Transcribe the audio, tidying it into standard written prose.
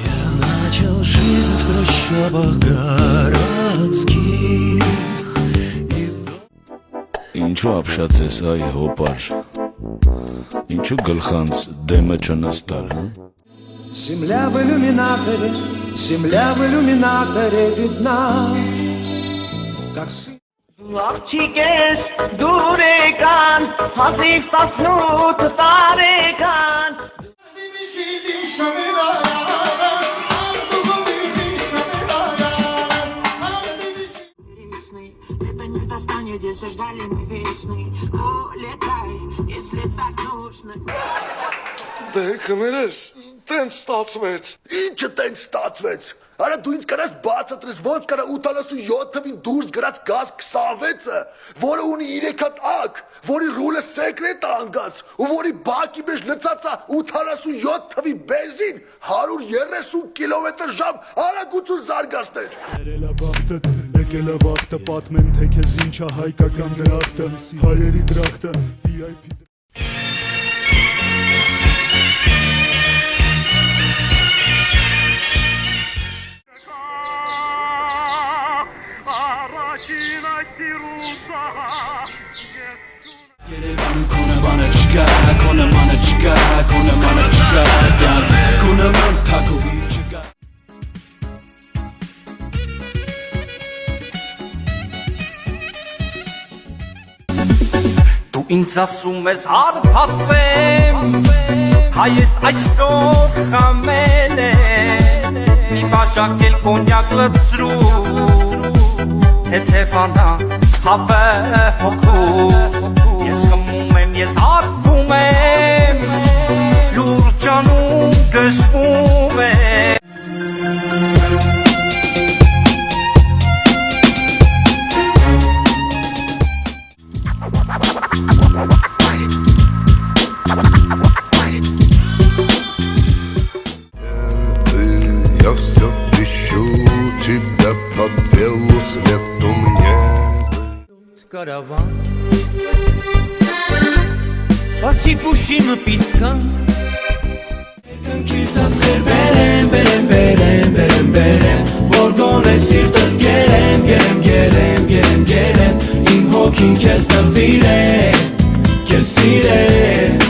Я начал жизнь в трущобах городских. Ինչու ապշացես այ հոպար, ինչու գլխանց դեմը չնստար, Земля в иллюминаторе видна, как сын. Աղջիկ ես դուրեկան, հազիվ 18 տարեկան Это не достанет, если ждали мы вечный. Улетай, если так нужно. Դե կներես, տենց ստացվեց։ Ինչը տենց ստացվեց։ Արա դու ինձ կարաս բացատրես ոնց կարա 87-ին դուրս գրած գազ 26-ը, որը ունի 3 հատ ակ, որի ռուլը սեկրետ է անգած, ու որի բակի մեջ լցած է 87 թվի բենզին 130 կմ/ժ արագություն զարգացներ։ Երելա բախտը, եկելա վախտը, պատմեմ թե քեզ ինչա հայկական դրախտը, հայերի դրախտը, VIP Երևան կոնը չկա, կոնը մանը չկա, կոնը մանը չկա, կոնը ման թակովի չկա Դու ինձ ասում ես հարբացեմ, հայես այսօր խամել եմ, մի բաժակ էլ կոնյակ լցրու, թեթևանա ցավը հոգուս, ես խմում եմ, ես հարբում եմ, լուրջանում գժվում եմ Я все ищу тебя по белу свету мне. Караван Բասի պուշիմը պիսկա Կնքիցած դեր բերեմ Որ գոնե սիրտըտ գերեմ Իմ հոգին քեզ տվիրեմ Քեզ սիրեմ